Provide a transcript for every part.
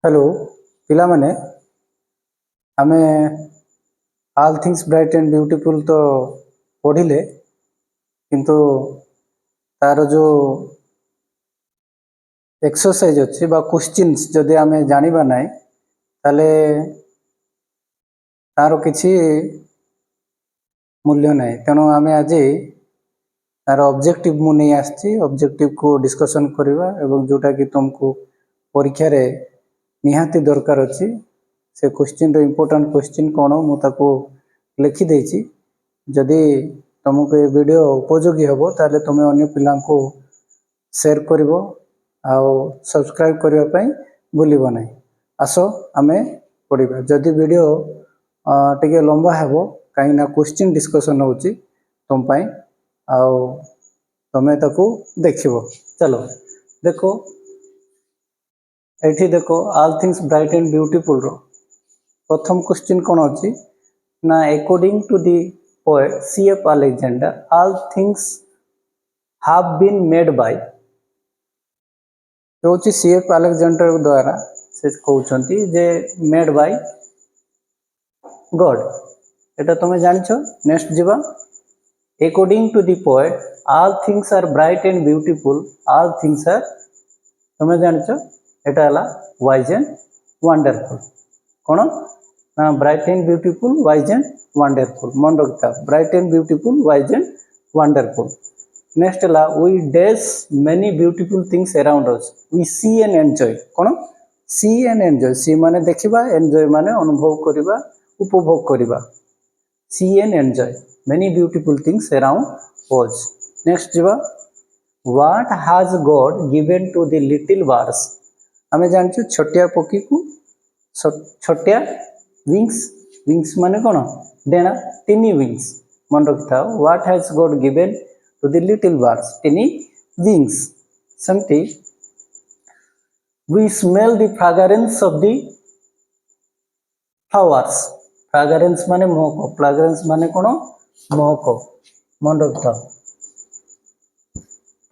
Hello पिलामाने आमे all things bright and beautiful तो पढ़िले किंतु तार जो एक्सरसाइज अच्छी बा क्वेश्चंस जदि आमे जानिबा नाही ताले तार किछि मूल्य नाही तेणु आमे आज तार ऑब्जेक्टिव मु नहीं आछि ऑब्जेक्टिव को डिस्कशन करबा एवं जोटा कि तुमको परीक्षा रे निहाती दरकार अछि से क्वेश्चन रो इंपोर्टेंट क्वेश्चन कोन मु ताको लिखि देछि जदि तुमको ये वीडियो उपयोगी हेबो ताले तुमे अन्य पिला को शेयर करिवो आउ सब्सक्राइब करिवा पई भूलिबो नाही आसो आमे पढिबा जदि वीडियो टिके लंबा हेबो काई ना क्वेश्चन डिस्कशन होछि तुम पई आउ तुमे ताको देखिबो चलो देखो एठी देखो all things bright and beautiful रो प्रथम क्वेश्चन कोन अछि ना according to the poet C.F. Alexander all things have been made by तो C.F. Alexander द्वारा से कहउछंती जे मेड बाय गॉड एटा तुमे जानिछो नेक्स्ट जीवा according to the poet all things are bright and beautiful all things are तुमे जानिछो एटा हला wise and wonderful कोन ना bright and beautiful wise and wonderful मन रखता bright and beautiful wise and wonderful next ला we dash many beautiful things around us we see and enjoy कोन see and enjoy see माने देखिबा enjoy माने अनुभव करिबा उपभोग करिबा see and enjoy many beautiful things around us next जीवा what has God given to the little birds हमें जानछु छोटिया पक्षी को छोटिया विंग्स विंग्स माने कोन डेना टिनी विंग्स मन रखता what has God given to the little birds tiny wings समथि we smell the fragrance of the flowers fragrance माने महक फ्रेग्रेंस माने कोन महक मन रखता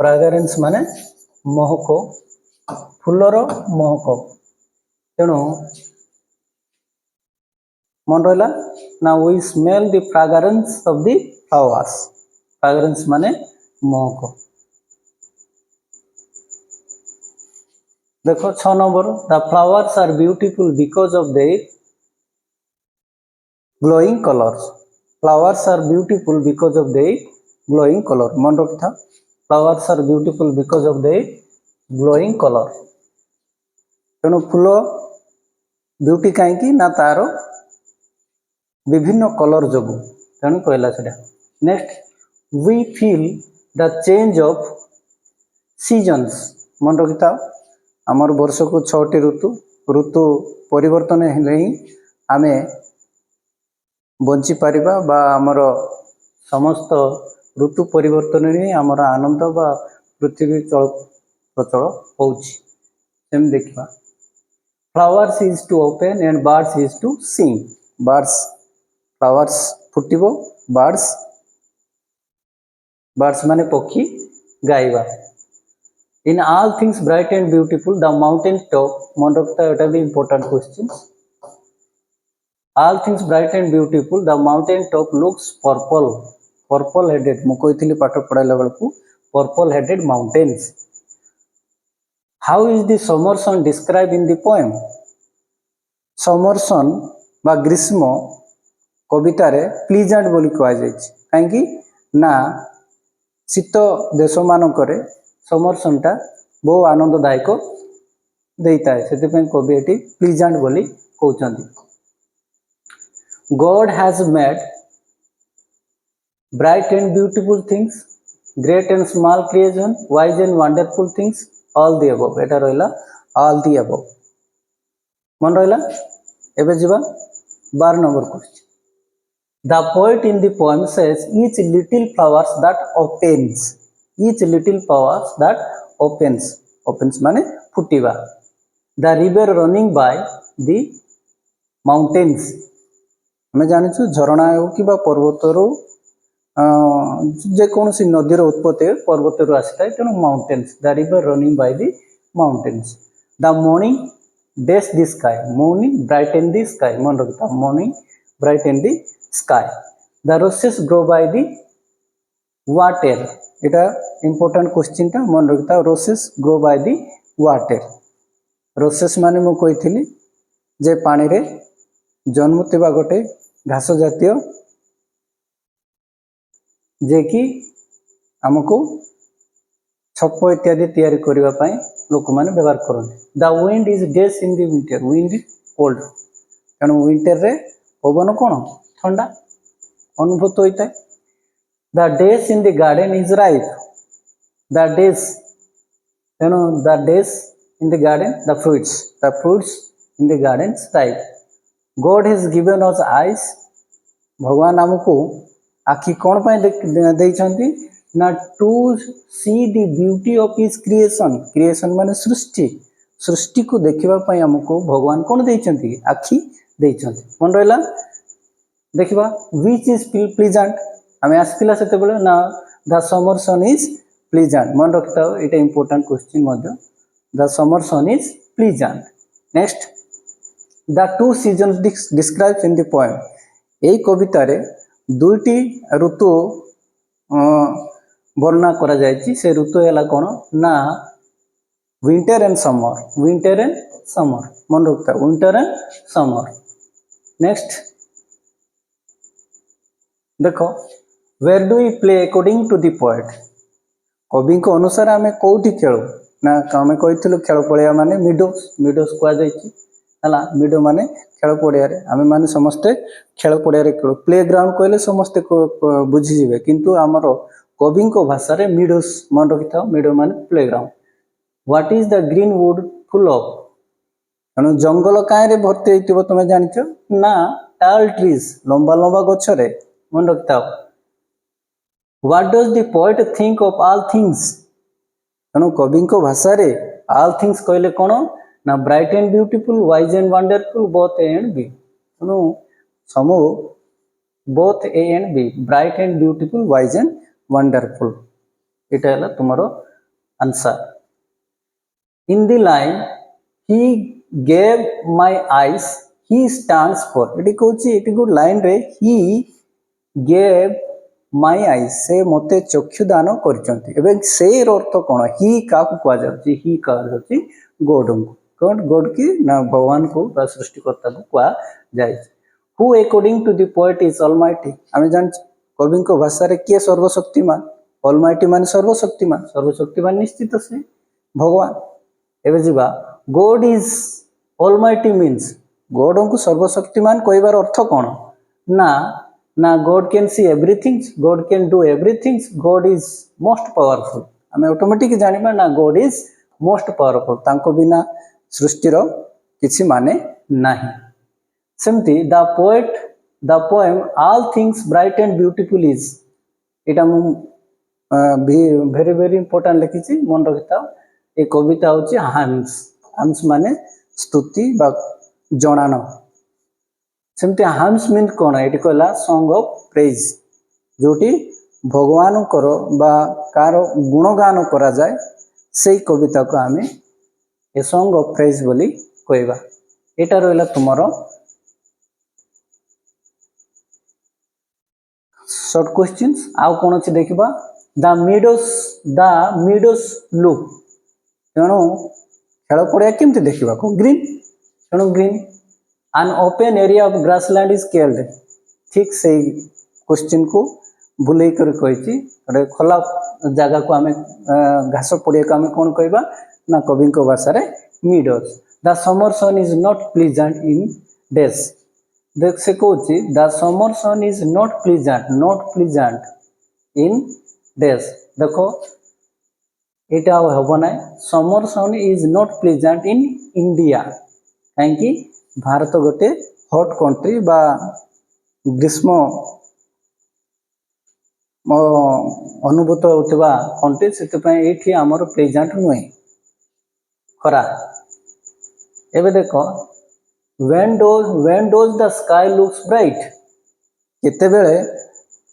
फ्रेग्रेंस माने महक फुलर महक तेणु मन रहा ना we smell the fragrance of the flowers fragrance माने महक देखो 6 number the flowers are beautiful because of their glowing colours flowers are beautiful because of their glowing colour मन रखता flowers are beautiful because of their glowing colour तेणु फूल beauty कहीं ना तार विभिन्न कलर जो तेणु कहला से next we feel the change of seasons मन रखिता आमर वर्ष को 6टी ऋतु ऋतु परिवर्तन हेले ही आमे बंची पारिबा बा आमर समस्त ऋतु परिवर्तन ही आमर आनंद बा पृथ्वी चल प्रचल होउछि सेम देखिबा flowers is to open and birds is to sing birds flowers फुटिबो बर्ड्स बर्ड्स माने पक्षी गाइबा in all things bright and beautiful the mountain top मन रखता एटा भी important question all things bright and beautiful the mountain top looks purple purple headed मु कहितली पाठ पढाइला बेलकू purple headed mountains how is the summer sun describe in the poem summer सन बा ग्रीष्म कविता रे प्लीजेंट बोली कहा जाय कहीं ना शीत देश मानकरे समर सनटा बहु आनंददायक देता है से कवि एटी प्लीजेंट बोली कहते God has made bright and beautiful things great and small creation wise and wonderful things all the above एटा रहिला ऑल दी अबव मन रहिला एबे जीवा 12 number question The poet in the poem says each little flowers that opens opens माने फुटिवा the river running by the mountains हमें जानिछु झरणा हो कि बा पर्वतरो जे कोनसी नदीर उत्पत्ति पर्वतरो आसिता तेणु mountains the river running by the mountains the morning dash the sky, morning brighten the sky, मन रखता morning brighten the sky. The roses grow by the water, এটা important question टा मन रखता roses grow by the water. roses माने मु कहिथिली जे पानी रे जन्मुतिबा गोटे घास जातीय जे कि हमको छप इत्यादि तैयारी करबा पई लोक माने व्यवहार करते. The wind is days in the winter, wind cold, तेणु विंटर रे पवन कौन ठंडा अनुभूत होता है. The days in the garden is ripe, the days तेणु the days in the garden the fruits in the garden ripe. God has given us eyes, भगवान हमको आखि कौन पाए देइछंती ना to see the beauty of his creation, creation माने सृष्टि, सृष्टि को देखिबा पई हमको भगवान कौन देइछंती आखि देइछंती. मन रहला देखिबा व्हिच इज प्लीजेंट, हमें आसतिला सेते बेले ना the summer sun is pleasant, मन रखता एटा इंपोर्टेंट क्वेश्चन मध्य. The summer sun is pleasant. Next the two seasons describes in the poem, एई कविता रे दुईटी ऋतु वर्णना करा जायछि. से ऋतु हैला कोन ना winter and summer, winter and summer, मन रखता विंटर एंड समर. नेक्स्ट देखो where do we play according to the poet, कवि को अनुसार आमे कोठी खेळू ना आमे कहिथिलु खेळ पड़िया माने मिडोस, मिडोस कुआ जायछि हला. मिडो माने खेळ पड़िया रे आमे माने समस्ते खेळ पड़िया रे खेळू. प्ले ग्राउंड कहले समस्ते बुझी जिवे, किंतु हमरो कवि को भाषा रे मिडोस मन रखिथा, मिडो माने play ground. What is the green would full of, तेणु जंगल काए रे भर्ती होइतिबो तमे जानिछ ना टाल ट्रीज, लंबा लंबा गछ रे, मन रखिथा. What does the poet think of all things, तेणु कवि को भाषा रे ऑल थिंग्स कहले कोन ना bright and beautiful, wise and wonderful, both A and B. तेणु समू both A and B, bright and beautiful, wise and wonderful, इटा है तुम्हारो answer. In the line he gave my eyes he stands for, इटी कहूची इटी good line रे he gave my eyes, से मते चक्षु दान करचंती. एबे से अर्थ कोन, ही का को कहा जाउची, ही कहा जाउची गॉड को, गॉड की ना भगवान को बा सृष्टिकर्ता को कहा जाय. Who according to the poet is almighty, आमे जान कवि को भाषा रे किए सर्वशक्तिमान, ऑलमाइटी मान सर्वशक्तिमान, सर्वशक्तिमान निश्चित से भगवान. एबे जीवा God is almighty means God को सर्वशक्तिमान कहबार अर्थ कोन ना ना God can see everything, God can do everything, God is most powerful. आमे ऑटोमेटिक जानिबा ना गॉड इज मोस्ट पावरफुल, तांको बिना सृष्टिर किछि माने नाही. सेमती the poem all things bright and beautiful is, इटा मु वेरी वेरी इंपोर्टेंट लिखिछि, मन रखिता. ए कविता होछि हाम्स, हाम्स माने स्तुति बा जणान. सेमती हाम्स मीन कोन, एटी कहला सॉन्ग ऑफ प्रेज, जोटी भगवान करो बा कार गुणगान करा जाय, सेई कविता को आमे ए सॉन्ग ऑफ प्रेज बोली कहबा. एटा रहला तुमरो शॉर्ट क्वेश्चंस. आउ कोन अछि देखिबा. द मीडोस लुक, तेणु खेल पड़िया केमती देखा को ग्रीन, तेणु green. An open area of grassland is called, ठीक से क्वेश्चन को भूल कर कही खोला जगह को आम घास पड़िया को आम कौन कहबा ना कवि भाषा रे meadows. The summer sun is not pleasant in days, देख से कौच the summer sun is not pleasant in days. देखो यहाँ हम ना summer sun is not pleasant in India, कहीं भारत गोटे हॉट कंट्री बा ग्रीष्म अनुभूत होता कंट्री, से आमर प्लीजेंट नुहे खरा. एबे देखो when does the sky looks bright, केते बेले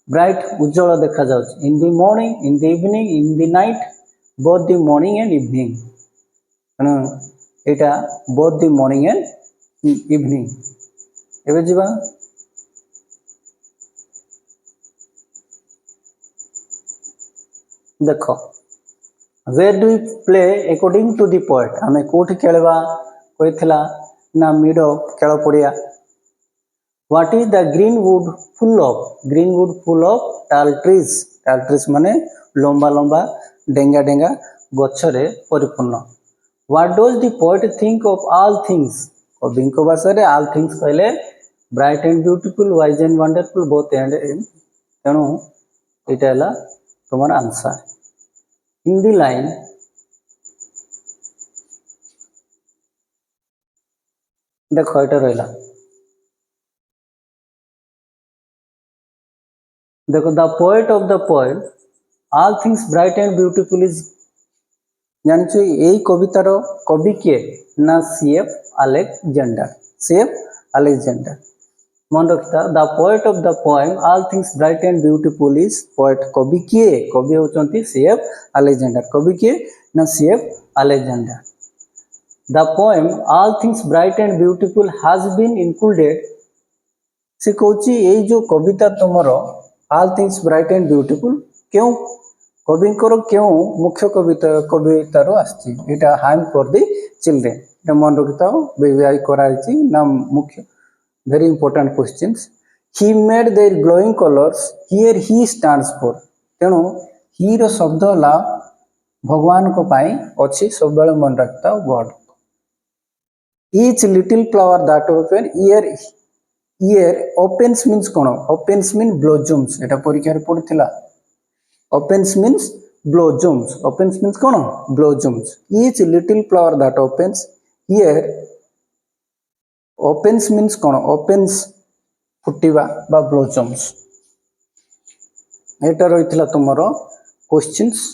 ब्राइट उज्जवल देखा जाउछ. In the morning, in the evening, in the night, both the morning and evening. এটা both the morning and evening. ଏବେ ଯିବା ଦେଖ, where do we play according to the poet? ଆମେ କୋଉଠି ଖେଳିବା କହିଥିଲା ନା ମିଡ ଖେଳ ପଡିଆ। what is the green wood full of? green wood full of tall trees. tall trees ମାନେ ଲମ୍ବା ଲମ୍ବା ଡେଙ୍ଗା ଡେଙ୍ଗା ଗଛରେ ପରିପୂର୍ଣ୍ଣ। what does the poet think of all things? କବିଙ୍କ ଭାଷାରେ all things କହିଲେ bright and beautiful, wise and wonderful, both and ତେଣୁ ଏଇଟା ହେଲା তোমার आंसर। in the line ଦେଖ ଏଇଟା ରହିଲା, देखो the poet of the poem all things bright and beautiful is जानिछु एई कवितार कवि किए ना सीएफ अलेक्जेंडर। सीएफ अलेक्जेंडर मन रखता the poet of the poem all things bright and beautiful is poet कवि किए कवि होचंती सीएफ अलेक्जेंडर। कवि किए ना C F Alexander. The poem all things bright and beautiful has been included से कहूची एई जो कविता तुमरो all things bright and beautiful क्यों कविंकर क्यों मुख्य कवितार आसी यहाँ हाइम फॉर दी चिल्ड्रेन। ये मन रखिता बेबी कराई ना मुख्य very important questions. He made their glowing colours here he stands for. तेणु ही रो शब्द ला भगवान को पाई अच्छी सब बेले मन रखता God. Each little flower that open here here opens means कौन? Opens mean blossoms. एटा परीक्षा रे पड़थिला। Opens means blossoms. Opens means कौन? Blossoms. Each little flower that opens here opens means कौन? ओपन्स फुटिबा बा ब्लोजम्स। एटा रहिथिला तुमरो क्वेश्चंस।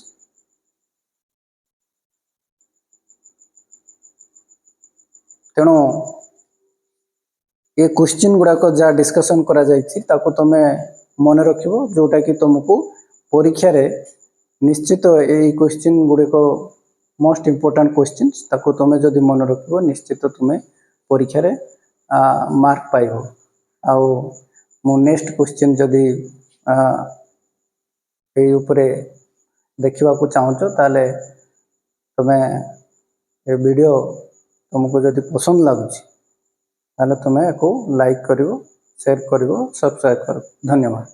तेणु ये क्वेश्चन गुड़ाक जहाँ डिस्कसन करा जायछि ताको तमे मन रखिबो जोटा कि तुमको परीक्षा रे निश्चित ये क्वेश्चन गुड़िक मोस्ट इंपोर्टेंट क्वेश्चंस ताको तमे जदि मन रखिबो निश्चित तुमे परीक्षा रे मार्क पाइबो। आउ मो नेक्स्ट क्वेश्चन जदि ए ऊपरे देखिबा को चाहूचो ताले तमे ए वीडियो तुमको जदि पसंद लागुछि ताले तुमे को लाइक करिवो, शेयर करिवो, सब्सक्राइब करो। धन्यवाद।